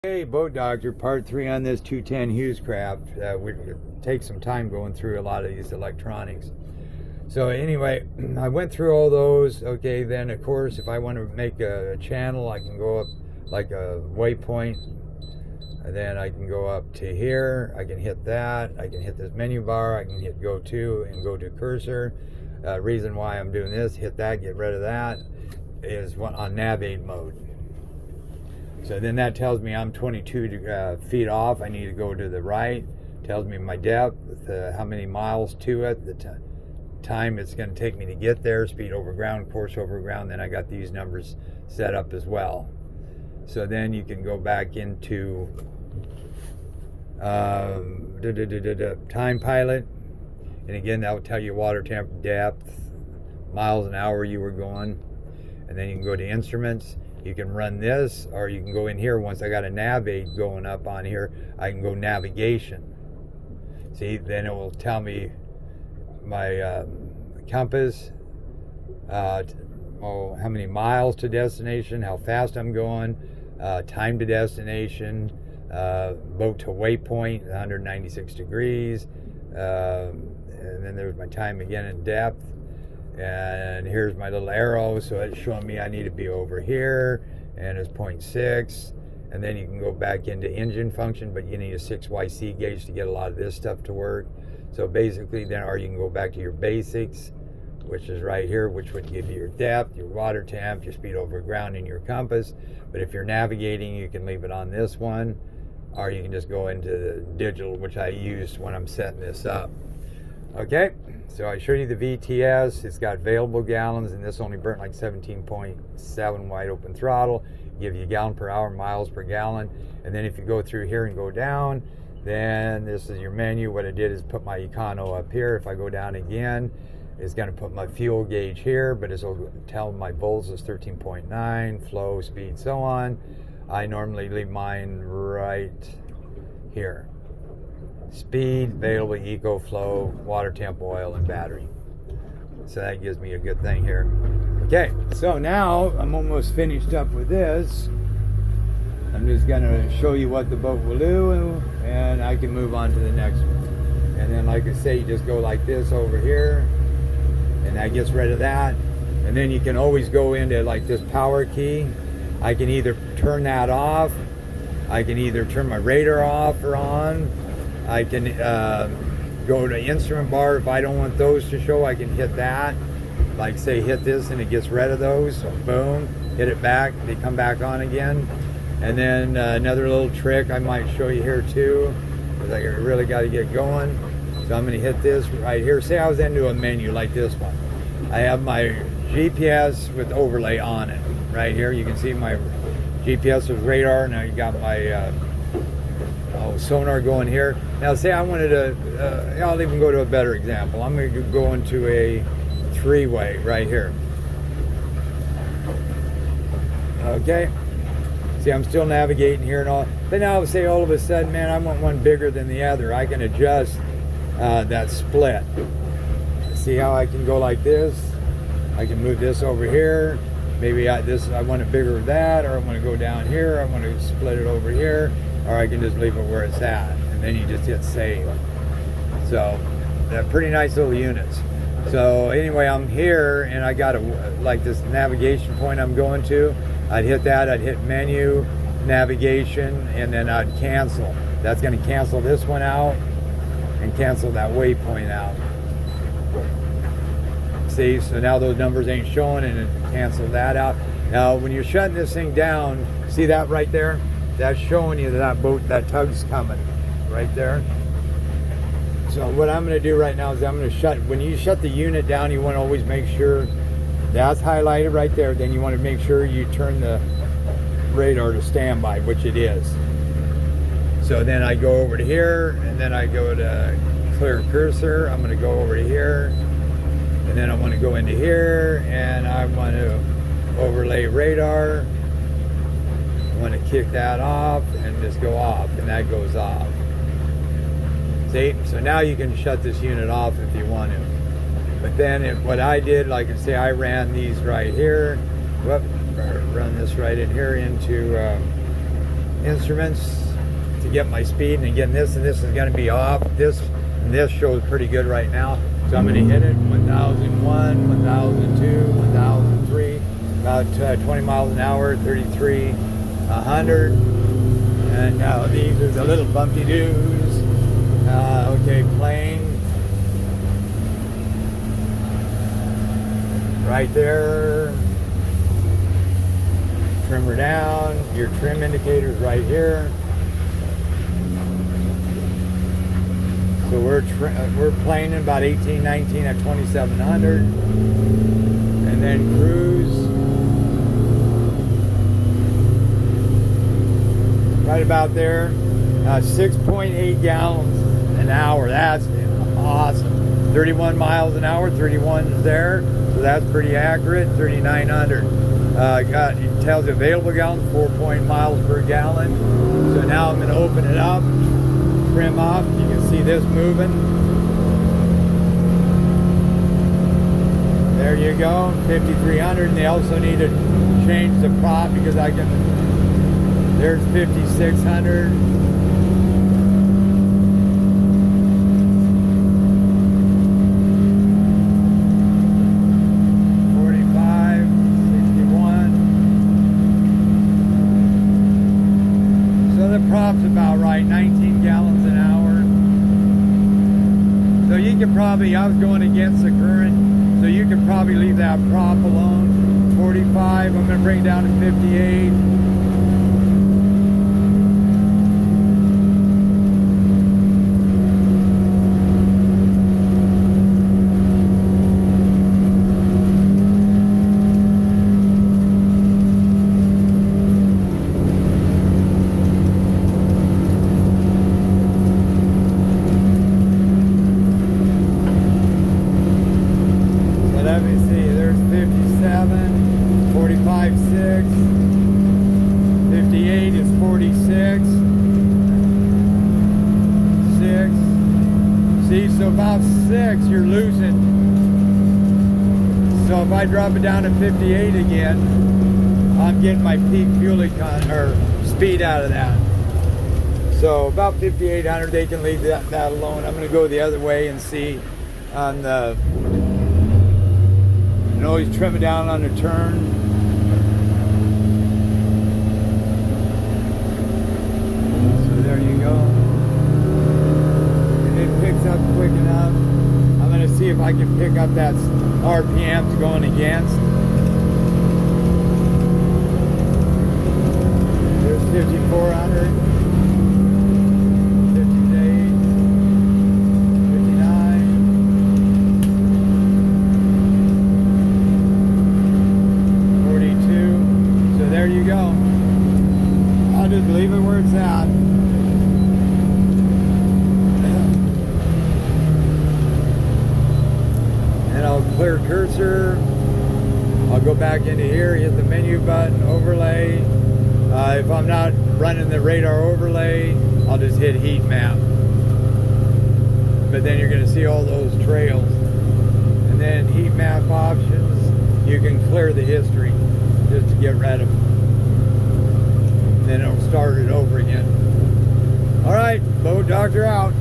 Hey, Boat Doctor, part 3 on this 210 Hughes craft. We take some time going through a lot of these electronics. So anyway, I went through all those. Okay, then of course, if I want to make a channel, I can go up like a waypoint. And then I can go up to here. I can hit that. I can hit this menu bar. I can hit go to and go to cursor. Reason why I'm doing this, hit that, get rid of that, is on nav aid mode. So then that tells me I'm 22 feet off. I need to go to the right. Tells me my depth, how many miles to it, the time it's going to take me to get there, speed over ground, course over ground. Then I got these numbers set up as well. So then you can go back into time pilot. And again, that will tell you water temp, depth, miles an hour you were going. And then you can go to instruments. You can run this, or you can go in here. Once I got a nav aid going up on here, I can go navigation. See, then it will tell me my compass, how many miles to destination, how fast I'm going, time to destination, boat to waypoint, 196 degrees, and then there's my time again in depth. And here's my little arrow, so it's showing me I need to be over here, and it's 0.6. And then you can go back into engine function, but you need a 6YC gauge to get a lot of this stuff to work. So basically then, or you can go back to your basics, which is right here, which would give you your depth, your water temp, your speed over ground, and your compass. But if you're navigating, you can leave it on this one, or you can just go into the digital, which I use when I'm setting this up. Okay, so I showed you the VTS. It's got available gallons, and this only burnt like 17.7 wide open throttle. Give you gallon per hour, miles per gallon. And then if you go through here and go down, then this is your menu. What I did is put my econo up here. If I go down again, it's going to put my fuel gauge here, but it'll tell my volts is 13.9, flow, speed, so on. I normally leave mine right here. Speed, available, eco, flow, water temp, oil, and battery. So that gives me a good thing here. Okay, so now I'm almost finished up with this. I'm just going to show you what the boat will do, and I can move on to the next one. And then, like I say, you just go like this over here, and that gets rid of that. And then you can always go into like this power key. I can either turn that off, I can either turn my radar off or on. I can go to instrument bar. If I don't want those to show, I can hit that. Like say hit this and it gets rid of those. So boom, hit it back, they come back on again. And then another little trick I might show you here too, because I really got to get going. So I'm going to hit this right here. Say I was into a menu like this one. I have my GPS with overlay on it. Right here you can see my GPS with radar. Now you got my sonar going here. Now say I wanted to, I'll even go to a better example. I'm going to go into a 3-way right here. Okay. See, I'm still navigating here and all. But now say all of a sudden, man, I want one bigger than the other. I can adjust that split. See how I can go like this? I can move this over here. Maybe I want it bigger than that, or I want to go down here. I want to split it over here. Or I can just leave it where it's at, and then you just hit save. So they're pretty nice little units. So anyway, I'm here and I got like this navigation point I'm going to. I'd hit that, I'd hit menu, navigation, and then I'd cancel. That's going to cancel this one out and cancel that waypoint out. See, so now those numbers ain't showing, and it canceled that out. Now when you're shutting this thing down, see that right there? That's showing you that boat, that tug's coming right there. So what I'm going to do right now is I'm going to when you shut the unit down, you want to always make sure that's highlighted right there. Then you want to make sure you turn the radar to standby, which it is. So then I go over to here, and then I go to clear cursor. I'm going to go over to here, and then I want to go into here, and I want to overlay radar. I want to kick that off and just go off, and that goes off. See, so now you can shut this unit off if you want to. But then what I did, like I say, I ran these right here. Whoop, run this right in here into instruments to get my speed, and again this is going to be off. This shows pretty good right now, so I'm going to hit it 1001, 1002, 1003, about 20 miles an hour, 33, 100, and now these are the little bumpy dudes. Okay, plane right there. Trimmer down, your trim indicators right here. So we're planing about 18, 19 at 2700, and then cruise right about there. 6.8 gallons an hour. That's awesome. 31 miles an hour. 31 is there, so that's pretty accurate. 3,900. It tells you available gallons, 4 miles per gallon. So now I'm going to open it up, trim off. You can see this moving. There you go, 5,300. And they also need to change the prop because there's 5,600. Prop's about right, 19 gallons an hour. So you could probably, I was going against the current, so you could probably leave that prop alone. 45, I'm going to bring it down to 58. Let me see, there's 57, 45, 6, 58 is 46, 6, see, so about 6 you're losing. So if I drop it down to 58 again, I'm getting my peak fuel speed out of that. So about 5,800, they can leave that alone. I'm going to go the other way and see on the... And always trim it down on the turn. So there you go. And it picks up quick enough. I'm going to see if I can pick up that RPM it's going against. There's 5,400. 42. So there you go. I'll just leave it where it's at. And I'll clear cursor. I'll go back into here, hit the menu button, overlay. If I'm not running the radar overlay, I'll just hit heat map. But then you're going to see all those trails. And then heat map options, you can clear the history just to get rid of them. And then it'll start it over again. All right, Boat Doctor out.